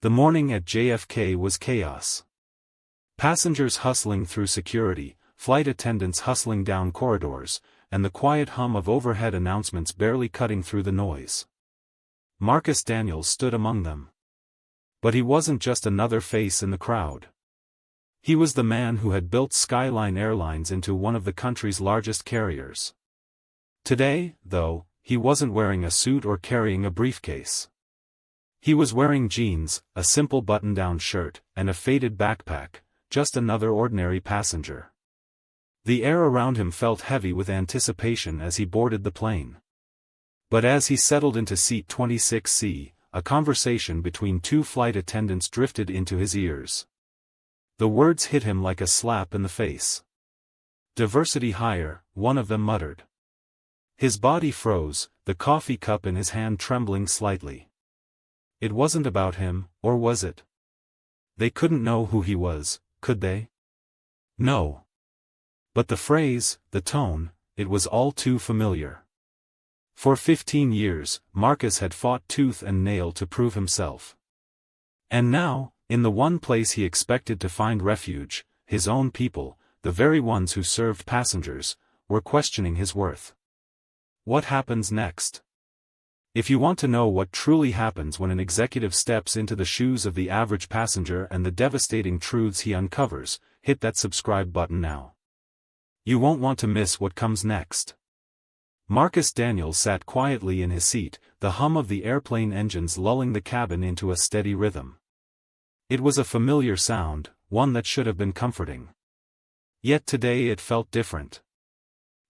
The morning at JFK was chaos. Passengers hustling through security, flight attendants hustling down corridors, and the quiet hum of overhead announcements barely cutting through the noise. Marcus Daniels stood among them. But he wasn't just another face in the crowd. He was the man who had built Skyline Airlines into one of the country's largest carriers. Today, though, he wasn't wearing a suit or carrying a briefcase. He was wearing jeans, a simple button-down shirt, and a faded backpack, just another ordinary passenger. The air around him felt heavy with anticipation as he boarded the plane. But as he settled into seat 26C, a conversation between two flight attendants drifted into his ears. The words hit him like a slap in the face. "Diversity hire," one of them muttered. His body froze, the coffee cup in his hand trembling slightly. It wasn't about him, or was it? They couldn't know who he was, could they? No. But the phrase, the tone, it was all too familiar. For 15 years, Marcus had fought tooth and nail to prove himself. And now, in the one place he expected to find refuge, his own people, the very ones who served passengers, were questioning his worth. What happens next? If you want to know what truly happens when an executive steps into the shoes of the average passenger and the devastating truths he uncovers, hit that subscribe button now. You won't want to miss what comes next. Marcus Daniels sat quietly in his seat, the hum of the airplane engines lulling the cabin into a steady rhythm. It was a familiar sound, one that should have been comforting. Yet today it felt different.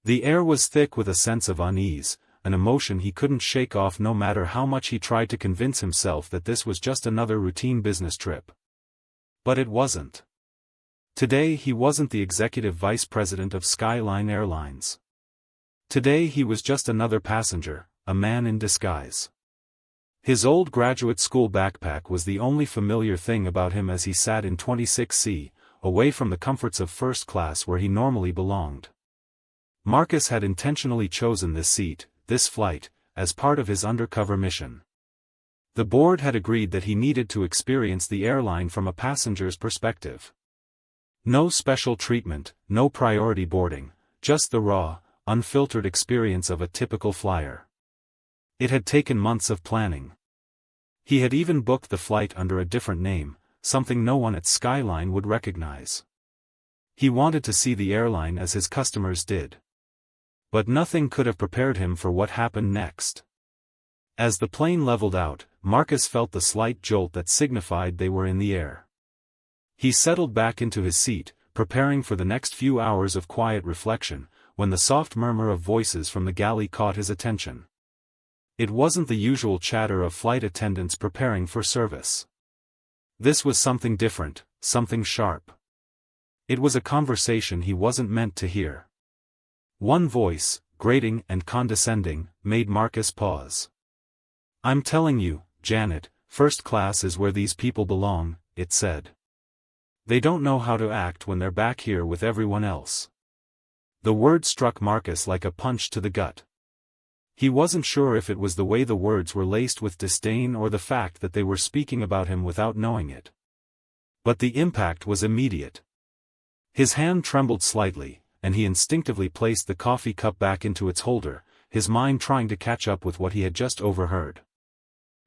The air was thick with a sense of unease, an emotion he couldn't shake off no matter how much he tried to convince himself that this was just another routine business trip. But it wasn't. Today he wasn't the executive vice president of Skyline Airlines. Today he was just another passenger, a man in disguise. His old graduate school backpack was the only familiar thing about him as he sat in 26C, away from the comforts of first class where he normally belonged. Marcus had intentionally chosen this seat, this flight, as part of his undercover mission. The board had agreed that he needed to experience the airline from a passenger's perspective. No special treatment, no priority boarding, just the raw, unfiltered experience of a typical flyer. It had taken months of planning. He had even booked the flight under a different name, something no one at Skyline would recognize. He wanted to see the airline as his customers did. But nothing could have prepared him for what happened next. As the plane leveled out, Marcus felt the slight jolt that signified they were in the air. He settled back into his seat, preparing for the next few hours of quiet reflection, when the soft murmur of voices from the galley caught his attention. It wasn't the usual chatter of flight attendants preparing for service. This was something different, something sharp. It was a conversation he wasn't meant to hear. One voice, grating and condescending, made Marcus pause. "I'm telling you, Janet, first class is where these people belong," it said. "They don't know how to act when they're back here with everyone else." The word struck Marcus like a punch to the gut. He wasn't sure if it was the way the words were laced with disdain or the fact that they were speaking about him without knowing it. But the impact was immediate. His hand trembled slightly, and he instinctively placed the coffee cup back into its holder, his mind trying to catch up with what he had just overheard.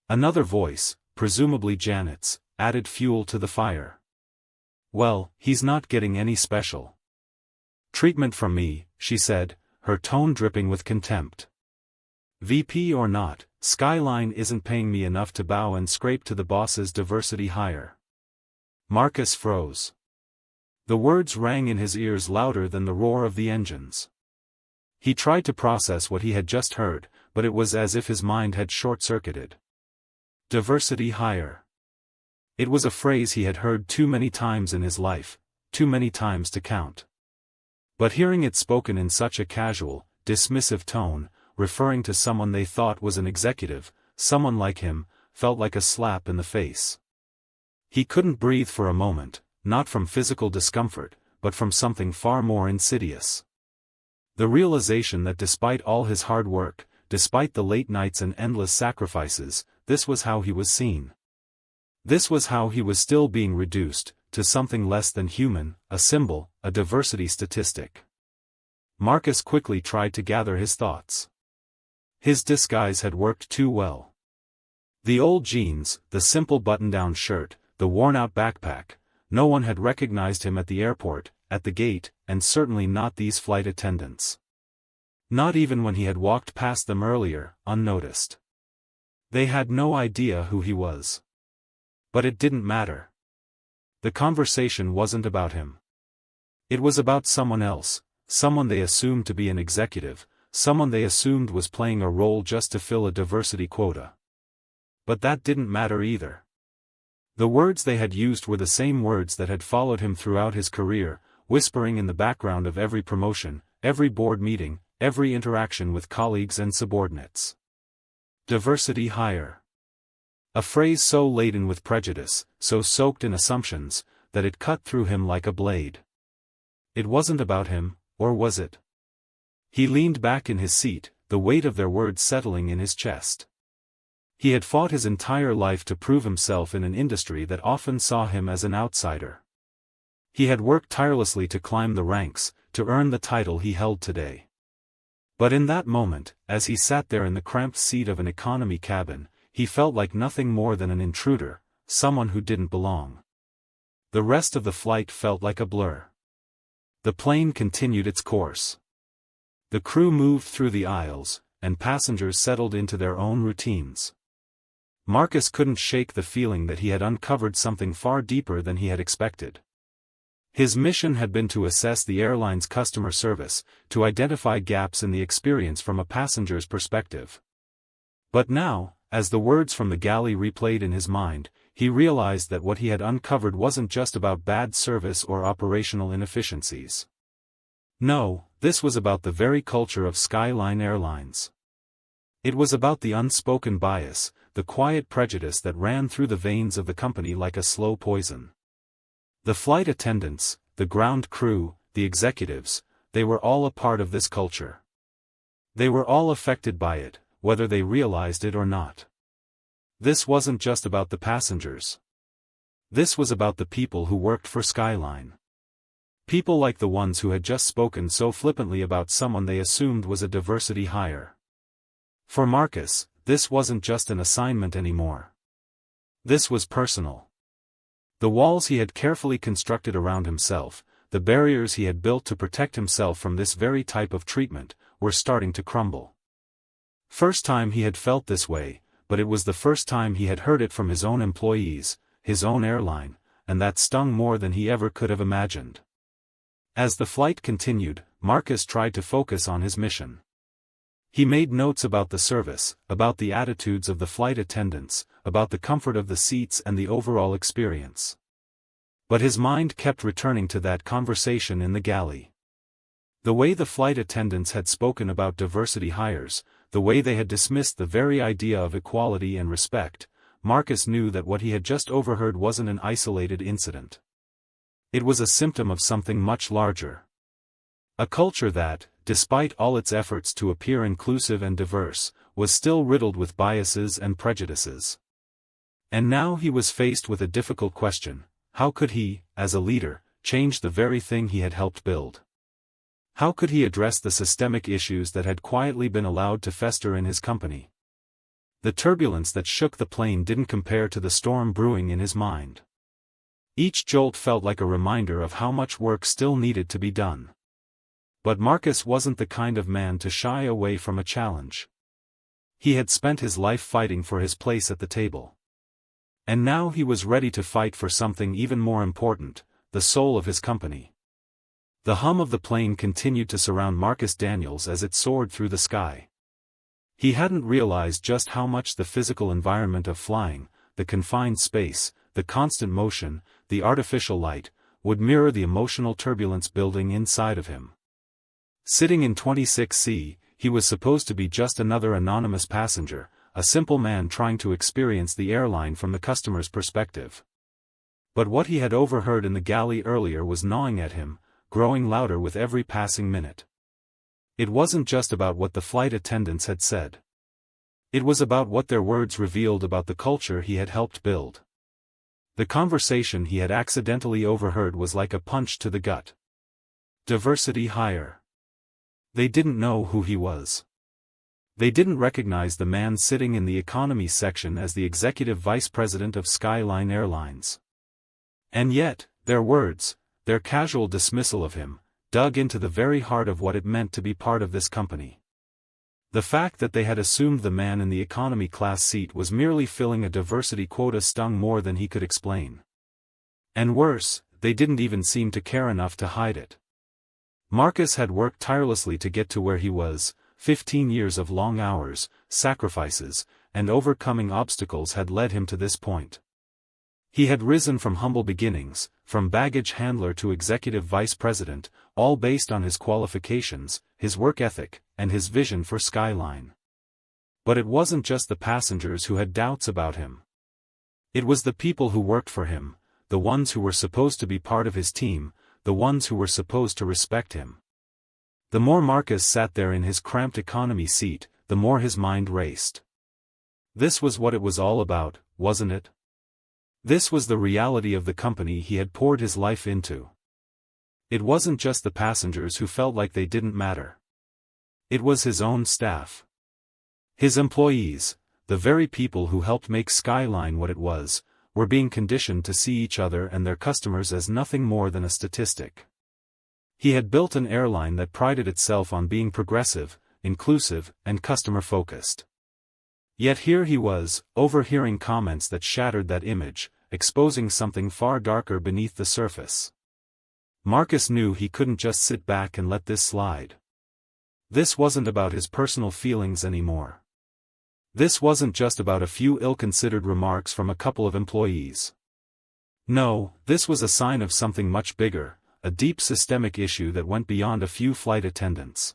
Another voice, presumably Janet's, added fuel to the fire. "Well, he's not getting any special treatment from me," she said, her tone dripping with contempt. "VP or not, Skyline isn't paying me enough to bow and scrape to the boss's diversity hire." Marcus froze. The words rang in his ears louder than the roar of the engines. He tried to process what he had just heard, but it was as if his mind had short-circuited. Diversity hire. It was a phrase he had heard too many times in his life, too many times to count. But hearing it spoken in such a casual, dismissive tone, referring to someone they thought was an executive, someone like him, felt like a slap in the face. He couldn't breathe for a moment, not from physical discomfort, but from something far more insidious. The realization that despite all his hard work, despite the late nights and endless sacrifices, this was how he was seen. This was how he was still being reduced, to something less than human, a symbol, a diversity statistic. Marcus quickly tried to gather his thoughts. His disguise had worked too well. The old jeans, the simple button-down shirt, the worn-out backpack, no one had recognized him at the airport, at the gate, and certainly not these flight attendants. Not even when he had walked past them earlier, unnoticed. They had no idea who he was. But it didn't matter. The conversation wasn't about him. It was about someone else, someone they assumed to be an executive, someone they assumed was playing a role just to fill a diversity quota. But that didn't matter either. The words they had used were the same words that had followed him throughout his career, whispering in the background of every promotion, every board meeting, every interaction with colleagues and subordinates. Diversity hire. A phrase so laden with prejudice, so soaked in assumptions, that it cut through him like a blade. It wasn't about him, or was it? He leaned back in his seat, the weight of their words settling in his chest. He had fought his entire life to prove himself in an industry that often saw him as an outsider. He had worked tirelessly to climb the ranks, to earn the title he held today. But in that moment, as he sat there in the cramped seat of an economy cabin, he felt like nothing more than an intruder, someone who didn't belong. The rest of the flight felt like a blur. The plane continued its course. The crew moved through the aisles, and passengers settled into their own routines. Marcus couldn't shake the feeling that he had uncovered something far deeper than he had expected. His mission had been to assess the airline's customer service, to identify gaps in the experience from a passenger's perspective. But now, as the words from the galley replayed in his mind, he realized that what he had uncovered wasn't just about bad service or operational inefficiencies. No, this was about the very culture of Skyline Airlines. It was about the unspoken bias, the quiet prejudice that ran through the veins of the company like a slow poison. The flight attendants, the ground crew, the executives, they were all a part of this culture. They were all affected by it, whether they realized it or not. This wasn't just about the passengers. This was about the people who worked for Skyline. People like the ones who had just spoken so flippantly about someone they assumed was a diversity hire. For Marcus, this wasn't just an assignment anymore. This was personal. The walls he had carefully constructed around himself, the barriers he had built to protect himself from this very type of treatment, were starting to crumble. First time he had felt this way, but it was the first time he had heard it from his own employees, his own airline, and that stung more than he ever could have imagined. As the flight continued, Marcus tried to focus on his mission. He made notes about the service, about the attitudes of the flight attendants, about the comfort of the seats and the overall experience. But his mind kept returning to that conversation in the galley. The way the flight attendants had spoken about diversity hires, the way they had dismissed the very idea of equality and respect, Marcus knew that what he had just overheard wasn't an isolated incident. It was a symptom of something much larger. A culture that, despite all its efforts to appear inclusive and diverse, was still riddled with biases and prejudices. And now he was faced with a difficult question: how could he, as a leader, change the very thing he had helped build? How could he address the systemic issues that had quietly been allowed to fester in his company? The turbulence that shook the plane didn't compare to the storm brewing in his mind. Each jolt felt like a reminder of how much work still needed to be done. But Marcus wasn't the kind of man to shy away from a challenge. He had spent his life fighting for his place at the table. And now he was ready to fight for something even more important, the soul of his company. The hum of the plane continued to surround Marcus Daniels as it soared through the sky. He hadn't realized just how much the physical environment of flying, the confined space, the constant motion, the artificial light, would mirror the emotional turbulence building inside of him. Sitting in 26C, he was supposed to be just another anonymous passenger, a simple man trying to experience the airline from the customer's perspective. But what he had overheard in the galley earlier was gnawing at him, growing louder with every passing minute. It wasn't just about what the flight attendants had said. It was about what their words revealed about the culture he had helped build. The conversation he had accidentally overheard was like a punch to the gut. Diversity hire. They didn't know who he was. They didn't recognize the man sitting in the economy section as the executive vice president of Skyline Airlines. And yet, their words, their casual dismissal of him, dug into the very heart of what it meant to be part of this company. The fact that they had assumed the man in the economy class seat was merely filling a diversity quota stung more than he could explain. And worse, they didn't even seem to care enough to hide it. Marcus had worked tirelessly to get to where he was. 15 years of long hours, sacrifices, and overcoming obstacles had led him to this point. He had risen from humble beginnings, from baggage handler to executive vice president, all based on his qualifications, his work ethic, and his vision for Skyline. But it wasn't just the passengers who had doubts about him. It was the people who worked for him, the ones who were supposed to be part of his team, the ones who were supposed to respect him. The more Marcus sat there in his cramped economy seat, the more his mind raced. This was what it was all about, wasn't it? This was the reality of the company he had poured his life into. It wasn't just the passengers who felt like they didn't matter. It was his own staff. His employees, the very people who helped make Skyline what it was, were being conditioned to see each other and their customers as nothing more than a statistic. He had built an airline that prided itself on being progressive, inclusive, and customer-focused. Yet here he was, overhearing comments that shattered that image, exposing something far darker beneath the surface. Marcus knew he couldn't just sit back and let this slide. This wasn't about his personal feelings anymore. This wasn't just about a few ill-considered remarks from a couple of employees. No, this was a sign of something much bigger, a deep systemic issue that went beyond a few flight attendants.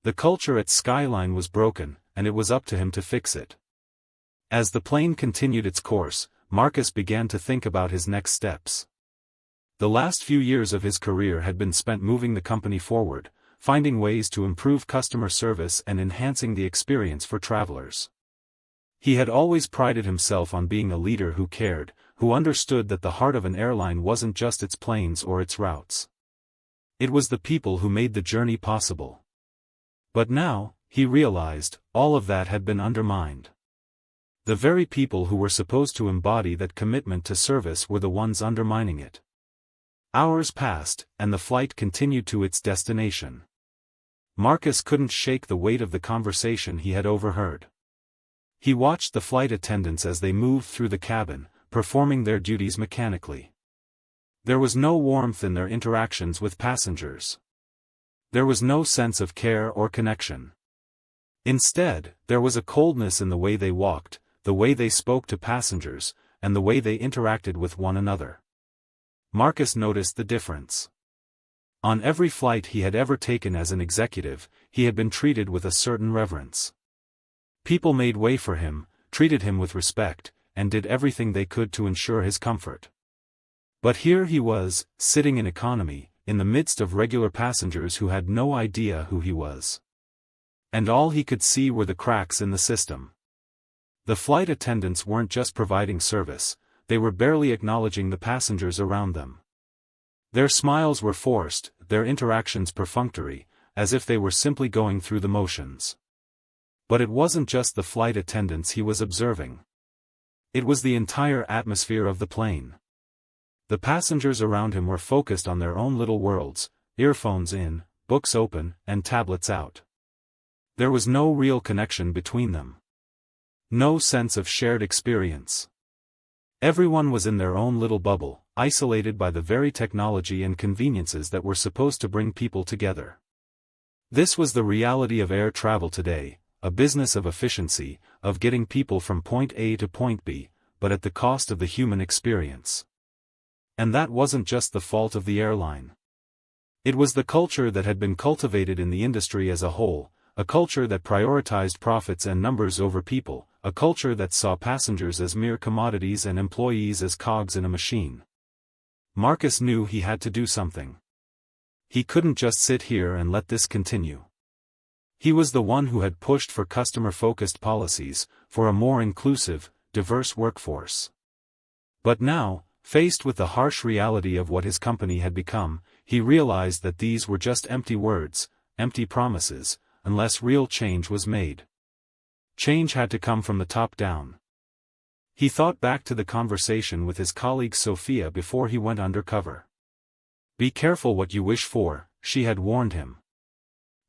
The culture at Skyline was broken, and it was up to him to fix it. As the plane continued its course, Marcus began to think about his next steps. The last few years of his career had been spent moving the company forward, finding ways to improve customer service and enhancing the experience for travelers. He had always prided himself on being a leader who cared, who understood that the heart of an airline wasn't just its planes or its routes. It was the people who made the journey possible. But now, he realized, all of that had been undermined. The very people who were supposed to embody that commitment to service were the ones undermining it. Hours passed, and the flight continued to its destination. Marcus couldn't shake the weight of the conversation he had overheard. He watched the flight attendants as they moved through the cabin, performing their duties mechanically. There was no warmth in their interactions with passengers. There was no sense of care or connection. Instead, there was a coldness in the way they walked, the way they spoke to passengers, and the way they interacted with one another. Marcus noticed the difference. On every flight he had ever taken as an executive, he had been treated with a certain reverence. People made way for him, treated him with respect, and did everything they could to ensure his comfort. But here he was, sitting in economy, in the midst of regular passengers who had no idea who he was. And all he could see were the cracks in the system. The flight attendants weren't just providing service, they were barely acknowledging the passengers around them. Their smiles were forced, their interactions perfunctory, as if they were simply going through the motions. But it wasn't just the flight attendants he was observing. It was the entire atmosphere of the plane. The passengers around him were focused on their own little worlds, earphones in, books open, and tablets out. There was no real connection between them. No sense of shared experience. Everyone was in their own little bubble, isolated by the very technology and conveniences that were supposed to bring people together. This was the reality of air travel today, a business of efficiency, of getting people from point A to point B, but at the cost of the human experience. And that wasn't just the fault of the airline. It was the culture that had been cultivated in the industry as a whole, a culture that prioritized profits and numbers over people, a culture that saw passengers as mere commodities and employees as cogs in a machine. Marcus knew he had to do something. He couldn't just sit here and let this continue. He was the one who had pushed for customer-focused policies, for a more inclusive, diverse workforce. But now, faced with the harsh reality of what his company had become, he realized that these were just empty words, empty promises, unless real change was made. Change had to come from the top down. He thought back to the conversation with his colleague Sophia before he went undercover. "Be careful what you wish for," she had warned him.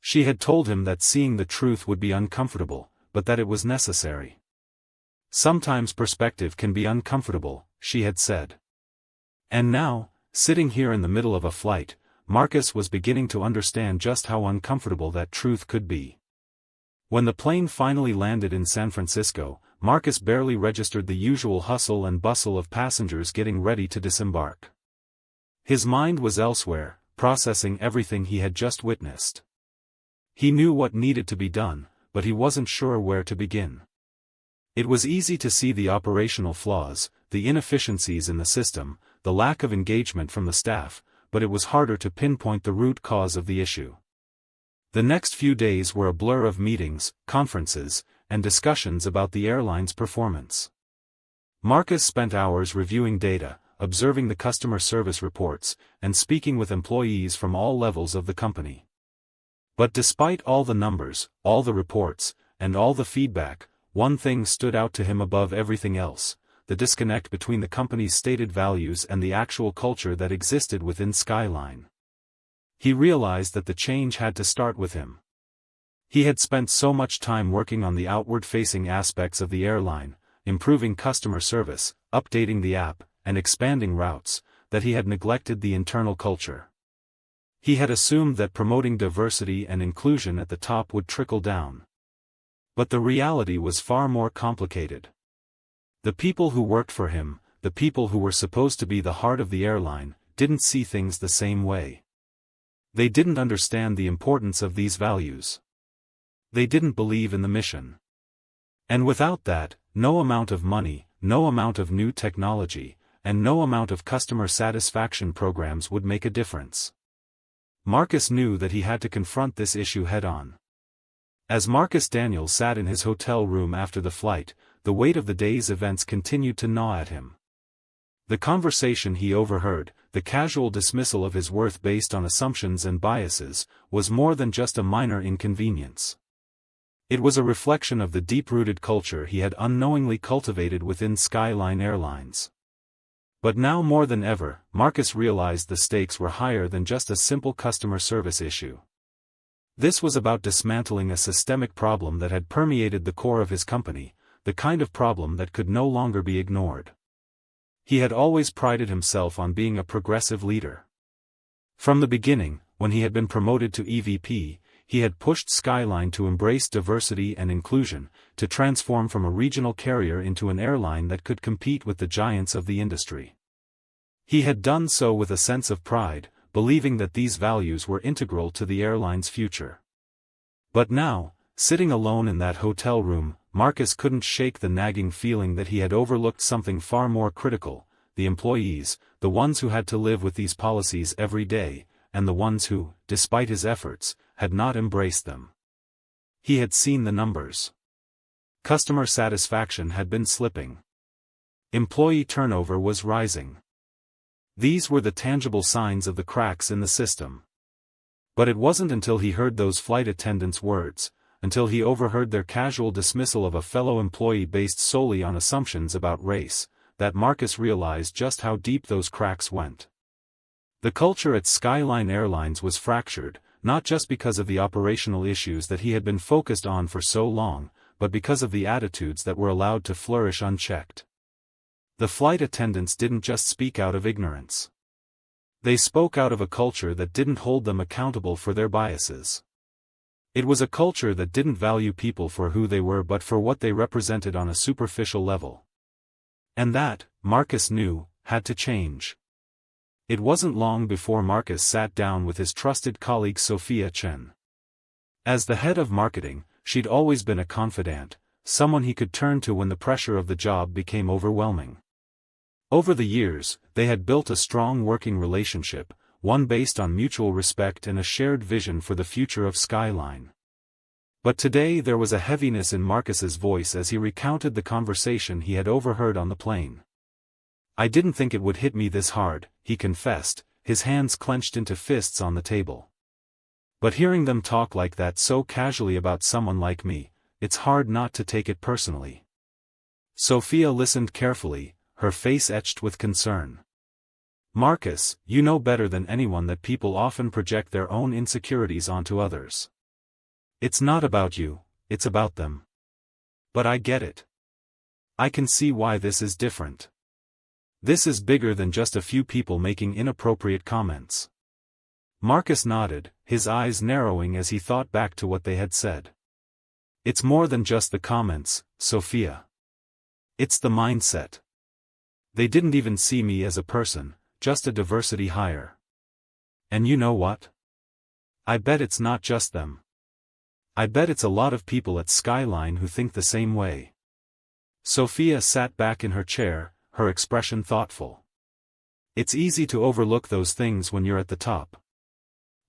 She had told him that seeing the truth would be uncomfortable, but that it was necessary. "Sometimes perspective can be uncomfortable," she had said. And now, sitting here in the middle of a flight, Marcus was beginning to understand just how uncomfortable that truth could be. When the plane finally landed in San Francisco, Marcus barely registered the usual hustle and bustle of passengers getting ready to disembark. His mind was elsewhere, processing everything he had just witnessed. He knew what needed to be done, but he wasn't sure where to begin. It was easy to see the operational flaws, the inefficiencies in the system, the lack of engagement from the staff, but it was harder to pinpoint the root cause of the issue. The next few days were a blur of meetings, conferences, and discussions about the airline's performance. Marcus spent hours reviewing data, observing the customer service reports, and speaking with employees from all levels of the company. But despite all the numbers, all the reports, and all the feedback, one thing stood out to him above everything else: the disconnect between the company's stated values and the actual culture that existed within Skyline. He realized that the change had to start with him. He had spent so much time working on the outward-facing aspects of the airline, improving customer service, updating the app, and expanding routes, that he had neglected the internal culture. He had assumed that promoting diversity and inclusion at the top would trickle down. But the reality was far more complicated. The people who worked for him, the people who were supposed to be the heart of the airline, didn't see things the same way. They didn't understand the importance of these values. They didn't believe in the mission. And without that, no amount of money, no amount of new technology, and no amount of customer satisfaction programs would make a difference. Marcus knew that he had to confront this issue head-on. As Marcus Daniel sat in his hotel room after the flight, the weight of the day's events continued to gnaw at him. The conversation he overheard, the casual dismissal of his worth based on assumptions and biases, was more than just a minor inconvenience. It was a reflection of the deep-rooted culture he had unknowingly cultivated within Skyline Airlines. But now more than ever, Marcus realized the stakes were higher than just a simple customer service issue. This was about dismantling a systemic problem that had permeated the core of his company, the kind of problem that could no longer be ignored. He had always prided himself on being a progressive leader. From the beginning, when he had been promoted to EVP, he had pushed Skyline to embrace diversity and inclusion, to transform from a regional carrier into an airline that could compete with the giants of the industry. He had done so with a sense of pride, believing that these values were integral to the airline's future. But now, sitting alone in that hotel room, Marcus couldn't shake the nagging feeling that he had overlooked something far more critical: the employees, the ones who had to live with these policies every day, and the ones who, despite his efforts, had not embraced them. He had seen the numbers. Customer satisfaction had been slipping. Employee turnover was rising. These were the tangible signs of the cracks in the system. But it wasn't until he heard those flight attendants' words, until he overheard their casual dismissal of a fellow employee based solely on assumptions about race, that Marcus realized just how deep those cracks went. The culture at Skyline Airlines was fractured, not just because of the operational issues that he had been focused on for so long, but because of the attitudes that were allowed to flourish unchecked. The flight attendants didn't just speak out of ignorance. They spoke out of a culture that didn't hold them accountable for their biases. It was a culture that didn't value people for who they were but for what they represented on a superficial level. And that, Marcus knew, had to change. It wasn't long before Marcus sat down with his trusted colleague Sophia Chen. As the head of marketing, she'd always been a confidant, someone he could turn to when the pressure of the job became overwhelming. Over the years, they had built a strong working relationship, one based on mutual respect and a shared vision for the future of Skyline. But today there was a heaviness in Marcus's voice as he recounted the conversation he had overheard on the plane. I didn't think it would hit me this hard, he confessed, his hands clenched into fists on the table. But hearing them talk like that so casually about someone like me, it's hard not to take it personally. Sophia listened carefully, her face etched with concern. Marcus, you know better than anyone that people often project their own insecurities onto others. It's not about you, it's about them. But I get it. I can see why this is different. This is bigger than just a few people making inappropriate comments. Marcus nodded, his eyes narrowing as he thought back to what they had said. It's more than just the comments, Sophia. It's the mindset. They didn't even see me as a person, just a diversity hire. And you know what? I bet it's not just them. I bet it's a lot of people at Skyline who think the same way. Sophia sat back in her chair, her expression thoughtful. It's easy to overlook those things when you're at the top.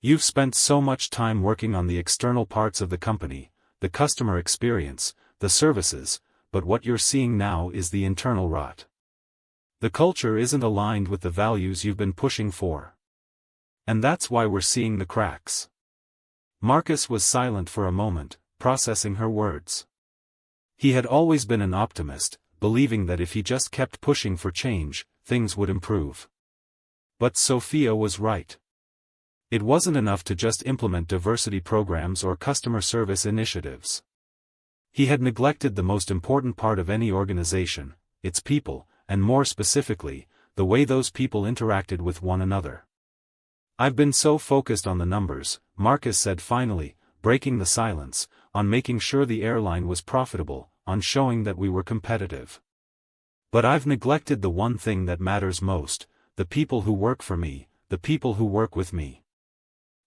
You've spent so much time working on the external parts of the company, the customer experience, the services, but what you're seeing now is the internal rot. The culture isn't aligned with the values you've been pushing for. And that's why we're seeing the cracks. Marcus was silent for a moment, processing her words. He had always been an optimist, believing that if he just kept pushing for change, things would improve. But Sophia was right. It wasn't enough to just implement diversity programs or customer service initiatives. He had neglected the most important part of any organization, its people, and more specifically, the way those people interacted with one another. I've been so focused on the numbers, Marcus said finally, breaking the silence, on making sure the airline was profitable, on showing that we were competitive. But I've neglected the one thing that matters most, the people who work for me, the people who work with me.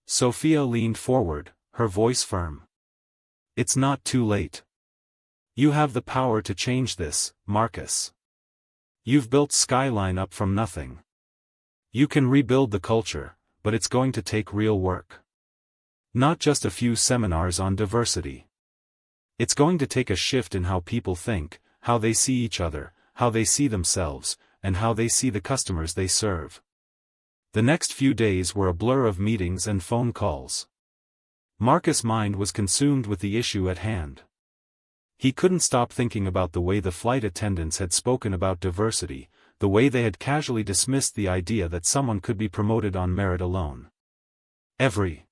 Sophia leaned forward, her voice firm. It's not too late. You have the power to change this, Marcus. You've built Skyline up from nothing. You can rebuild the culture, but it's going to take real work. Not just a few seminars on diversity. It's going to take a shift in how people think, how they see each other, how they see themselves, and how they see the customers they serve. The next few days were a blur of meetings and phone calls. Marcus' mind was consumed with the issue at hand. He couldn't stop thinking about the way the flight attendants had spoken about diversity, the way they had casually dismissed the idea that someone could be promoted on merit alone. Every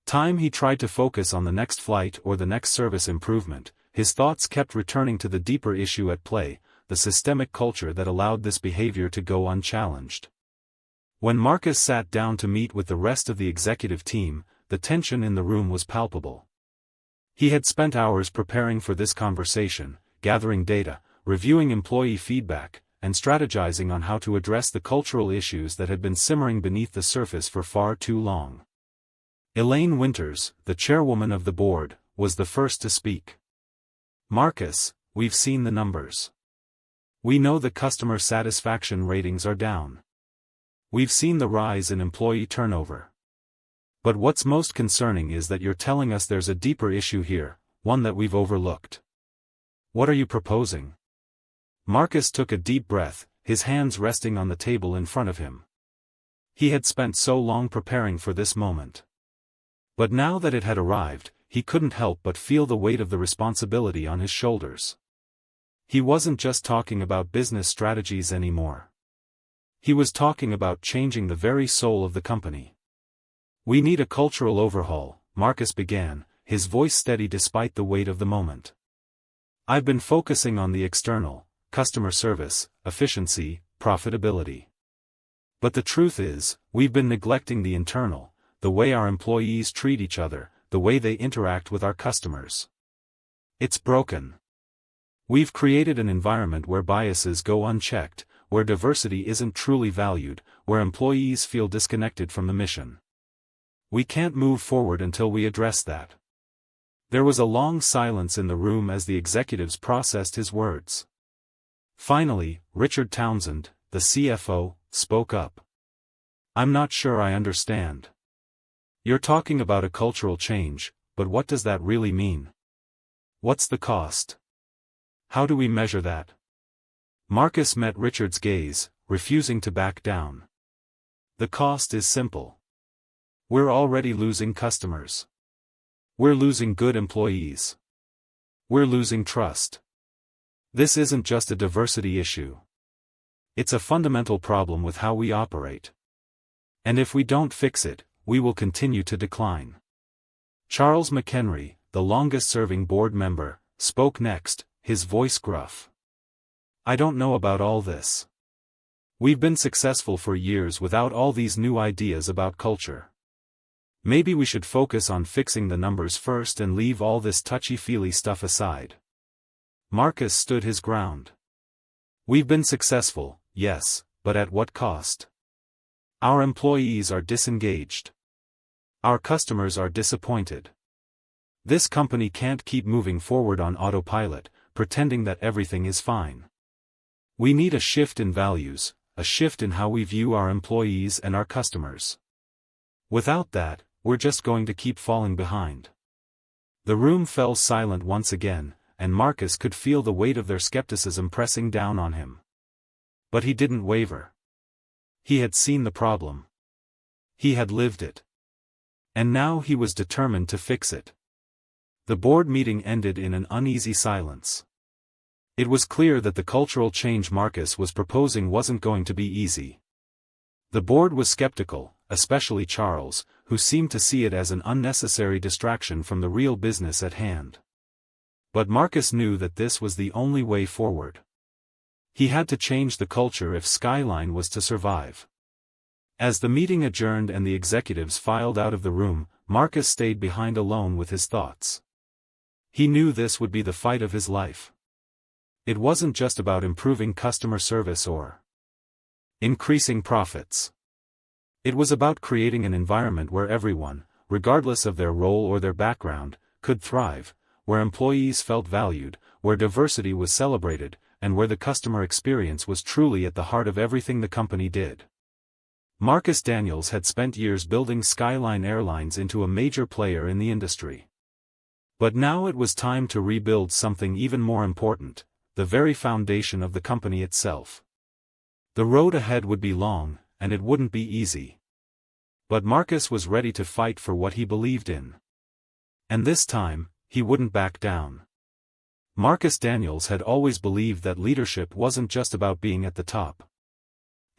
time he tried to focus on the next flight or the next service improvement, his thoughts kept returning to the deeper issue at play, the systemic culture that allowed this behavior to go unchallenged. When Marcus sat down to meet with the rest of the executive team, the tension in the room was palpable. He had spent hours preparing for this conversation, gathering data, reviewing employee feedback, and strategizing on how to address the cultural issues that had been simmering beneath the surface for far too long. Elaine Winters, the chairwoman of the board, was the first to speak. Marcus, we've seen the numbers. We know the customer satisfaction ratings are down. We've seen the rise in employee turnover. But what's most concerning is that you're telling us there's a deeper issue here, one that we've overlooked. What are you proposing? Marcus took a deep breath, his hands resting on the table in front of him. He had spent so long preparing for this moment. But now that it had arrived, he couldn't help but feel the weight of the responsibility on his shoulders. He wasn't just talking about business strategies anymore. He was talking about changing the very soul of the company. We need a cultural overhaul, Marcus began, his voice steady despite the weight of the moment. I've been focusing on the external, customer service, efficiency, profitability. But the truth is, we've been neglecting the internal, the way our employees treat each other, the way they interact with our customers. It's broken. We've created an environment where biases go unchecked, where diversity isn't truly valued, where employees feel disconnected from the mission. We can't move forward until we address that. There was a long silence in the room as the executives processed his words. Finally, Richard Townsend, the CFO, spoke up. I'm not sure I understand. You're talking about a cultural change, but what does that really mean? What's the cost? How do we measure that? Marcus met Richard's gaze, refusing to back down. The cost is simple. We're already losing customers. We're losing good employees. We're losing trust. This isn't just a diversity issue. It's a fundamental problem with how we operate. And if we don't fix it, we will continue to decline. Charles McHenry, the longest-serving board member, spoke next, his voice gruff. I don't know about all this. We've been successful for years without all these new ideas about culture. Maybe we should focus on fixing the numbers first and leave all this touchy-feely stuff aside. Marcus stood his ground. We've been successful, yes, but at what cost? Our employees are disengaged. Our customers are disappointed. This company can't keep moving forward on autopilot, pretending that everything is fine. We need a shift in values, a shift in how we view our employees and our customers. Without that, we're just going to keep falling behind. The room fell silent once again, and Marcus could feel the weight of their skepticism pressing down on him. But he didn't waver. He had seen the problem. He had lived it. And now he was determined to fix it. The board meeting ended in an uneasy silence. It was clear that the cultural change Marcus was proposing wasn't going to be easy. The board was skeptical, especially Charles, who seemed to see it as an unnecessary distraction from the real business at hand. But Marcus knew that this was the only way forward. He had to change the culture if Skyline was to survive. As the meeting adjourned and the executives filed out of the room, Marcus stayed behind alone with his thoughts. He knew this would be the fight of his life. It wasn't just about improving customer service or increasing profits. It was about creating an environment where everyone, regardless of their role or their background, could thrive, where employees felt valued, where diversity was celebrated, and where the customer experience was truly at the heart of everything the company did. Marcus Daniels had spent years building Skyline Airlines into a major player in the industry. But now it was time to rebuild something even more important, the very foundation of the company itself. The road ahead would be long, and it wouldn't be easy. But Marcus was ready to fight for what he believed in. And this time, he wouldn't back down. Marcus Daniels had always believed that leadership wasn't just about being at the top.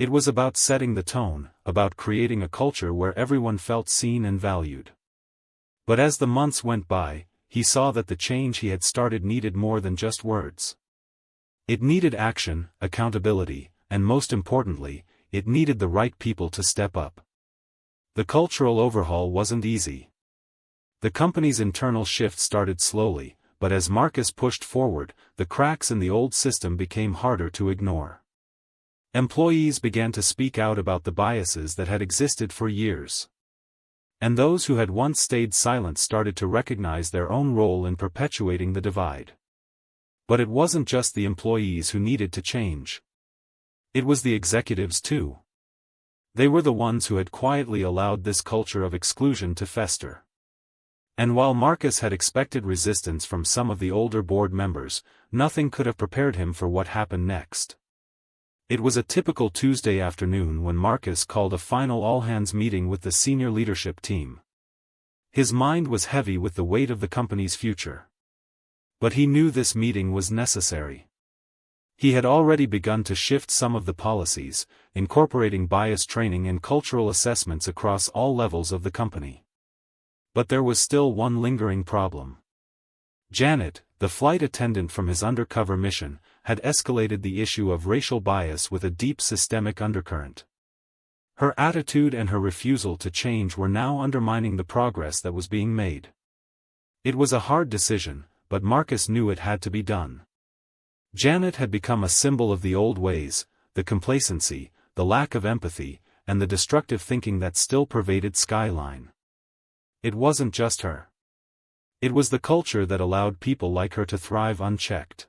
It was about setting the tone, about creating a culture where everyone felt seen and valued. But as the months went by, he saw that the change he had started needed more than just words. It needed action, accountability, and most importantly, it needed the right people to step up. The cultural overhaul wasn't easy. The company's internal shift started slowly, but as Marcus pushed forward, the cracks in the old system became harder to ignore. Employees began to speak out about the biases that had existed for years. And those who had once stayed silent started to recognize their own role in perpetuating the divide. But it wasn't just the employees who needed to change. It was the executives too. They were the ones who had quietly allowed this culture of exclusion to fester. And while Marcus had expected resistance from some of the older board members, nothing could have prepared him for what happened next. It was a typical Tuesday afternoon when Marcus called a final all-hands meeting with the senior leadership team. His mind was heavy with the weight of the company's future. But he knew this meeting was necessary. He had already begun to shift some of the policies, incorporating bias training and cultural assessments across all levels of the company. But there was still one lingering problem. Janet, the flight attendant from his undercover mission, had escalated the issue of racial bias with a deep systemic undercurrent. Her attitude and her refusal to change were now undermining the progress that was being made. It was a hard decision, but Marcus knew it had to be done. Janet had become a symbol of the old ways, the complacency, the lack of empathy, and the destructive thinking that still pervaded Skyline. It wasn't just her. It was the culture that allowed people like her to thrive unchecked.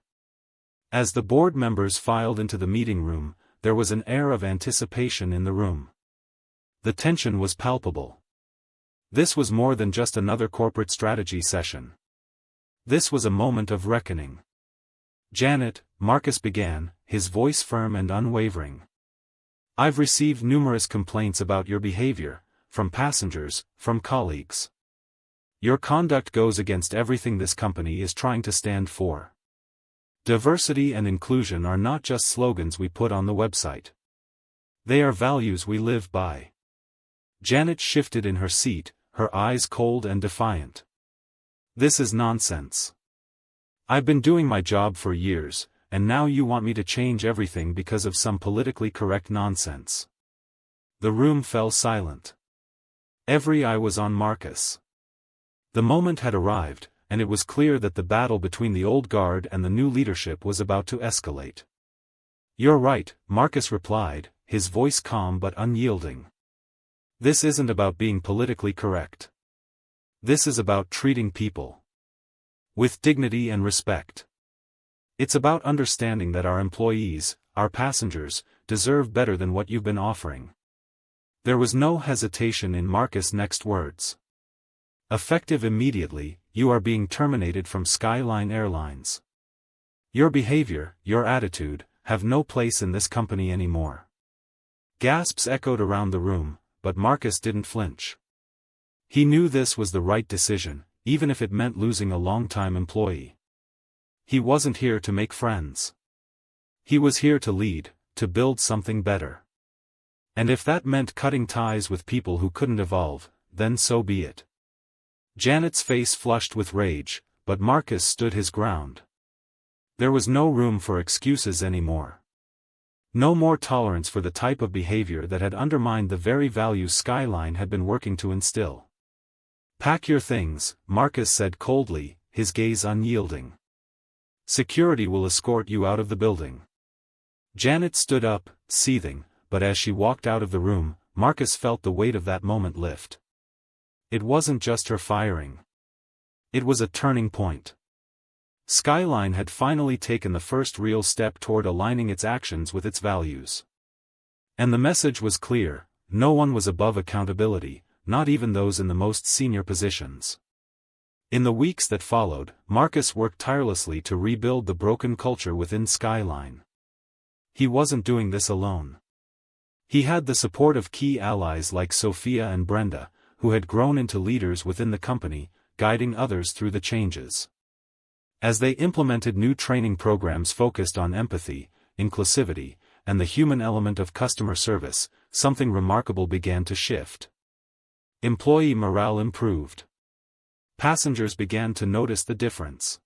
As the board members filed into the meeting room, there was an air of anticipation in the room. The tension was palpable. This was more than just another corporate strategy session. This was a moment of reckoning. Janet, Marcus began, his voice firm and unwavering. I've received numerous complaints about your behavior, from passengers, from colleagues. Your conduct goes against everything this company is trying to stand for. Diversity and inclusion are not just slogans we put on the website. They are values we live by. Janet shifted in her seat, her eyes cold and defiant. This is nonsense. I've been doing my job for years, and now you want me to change everything because of some politically correct nonsense. The room fell silent. Every eye was on Marcus. The moment had arrived, and it was clear that the battle between the old guard and the new leadership was about to escalate. You're right, Marcus replied, his voice calm but unyielding. This isn't about being politically correct. This is about treating people with dignity and respect. It's about understanding that our employees, our passengers, deserve better than what you've been offering. There was no hesitation in Marcus' next words. Effective immediately, you are being terminated from Skyline Airlines. Your behavior, your attitude, have no place in this company anymore. Gasps echoed around the room, but Marcus didn't flinch. He knew this was the right decision, even if it meant losing a long-time employee. He wasn't here to make friends. He was here to lead, to build something better. And if that meant cutting ties with people who couldn't evolve, then so be it. Janet's face flushed with rage, but Marcus stood his ground. There was no room for excuses anymore. No more tolerance for the type of behavior that had undermined the very values Skyline had been working to instill. Pack your things, Marcus said coldly, his gaze unyielding. Security will escort you out of the building. Janet stood up, seething, but as she walked out of the room, Marcus felt the weight of that moment lift. It wasn't just her firing. It was a turning point. Skyline had finally taken the first real step toward aligning its actions with its values. And the message was clear: no one was above accountability, not even those in the most senior positions. In the weeks that followed, Marcus worked tirelessly to rebuild the broken culture within Skyline. He wasn't doing this alone. He had the support of key allies like Sophia and Brenda, who had grown into leaders within the company, guiding others through the changes. As they implemented new training programs focused on empathy, inclusivity, and the human element of customer service, something remarkable began to shift. Employee morale improved. Passengers began to notice the difference.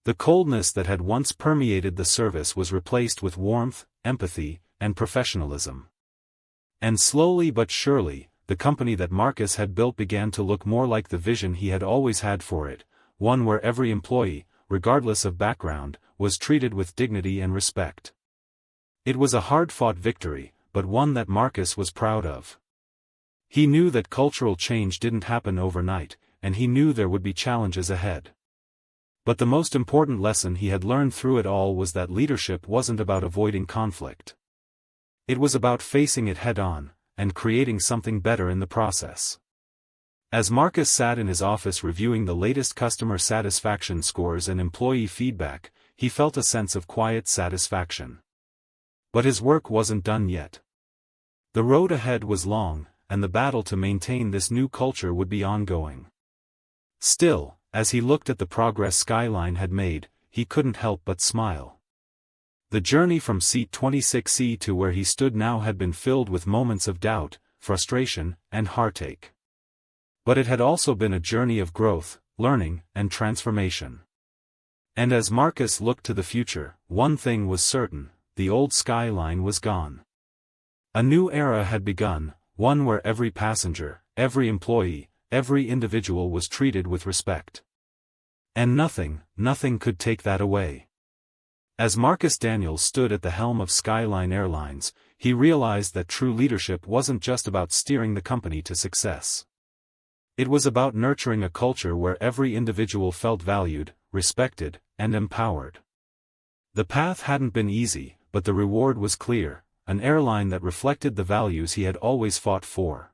The coldness that had once permeated the service was replaced with warmth, empathy, and professionalism. And slowly but surely, the company that Marcus had built began to look more like the vision he had always had for it, one where every employee, regardless of background, was treated with dignity and respect. It was a hard-fought victory, but one that Marcus was proud of. He knew that cultural change didn't happen overnight, and he knew there would be challenges ahead. But the most important lesson he had learned through it all was that leadership wasn't about avoiding conflict. It was about facing it head-on, and creating something better in the process. As Marcus sat in his office reviewing the latest customer satisfaction scores and employee feedback, he felt a sense of quiet satisfaction. But his work wasn't done yet. The road ahead was long, and the battle to maintain this new culture would be ongoing. Still, as he looked at the progress Skyline had made, he couldn't help but smile. The journey from seat 26C to where he stood now had been filled with moments of doubt, frustration, and heartache. But it had also been a journey of growth, learning, and transformation. And as Marcus looked to the future, one thing was certain: the old Skyline was gone. A new era had begun, one where every passenger, every employee, every individual was treated with respect. And nothing could take that away. As Marcus Daniels stood at the helm of Skyline Airlines, he realized that true leadership wasn't just about steering the company to success. It was about nurturing a culture where every individual felt valued, respected, and empowered. The path hadn't been easy, but the reward was clear: an airline that reflected the values he had always fought for.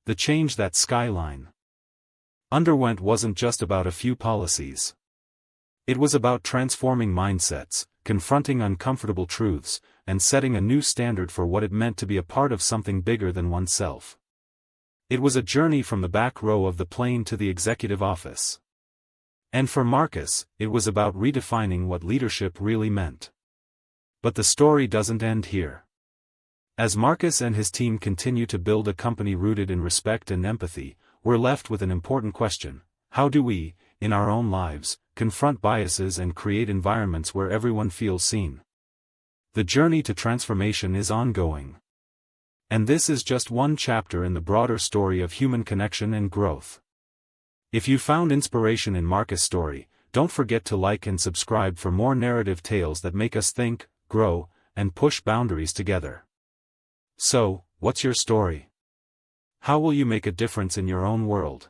The change that Skyline underwent wasn't just about a few policies. It was about transforming mindsets, confronting uncomfortable truths, and setting a new standard for what it meant to be a part of something bigger than oneself. It was a journey from the back row of the plane to the executive office. And for Marcus, it was about redefining what leadership really meant. But the story doesn't end here. As Marcus and his team continue to build a company rooted in respect and empathy, we're left with an important question: how do we, in our own lives, confront biases and create environments where everyone feels seen? The journey to transformation is ongoing. And this is just one chapter in the broader story of human connection and growth. If you found inspiration in Marcus' story, don't forget to like and subscribe for more narrative tales that make us think, grow, and push boundaries together. So, what's your story? How will you make a difference in your own world?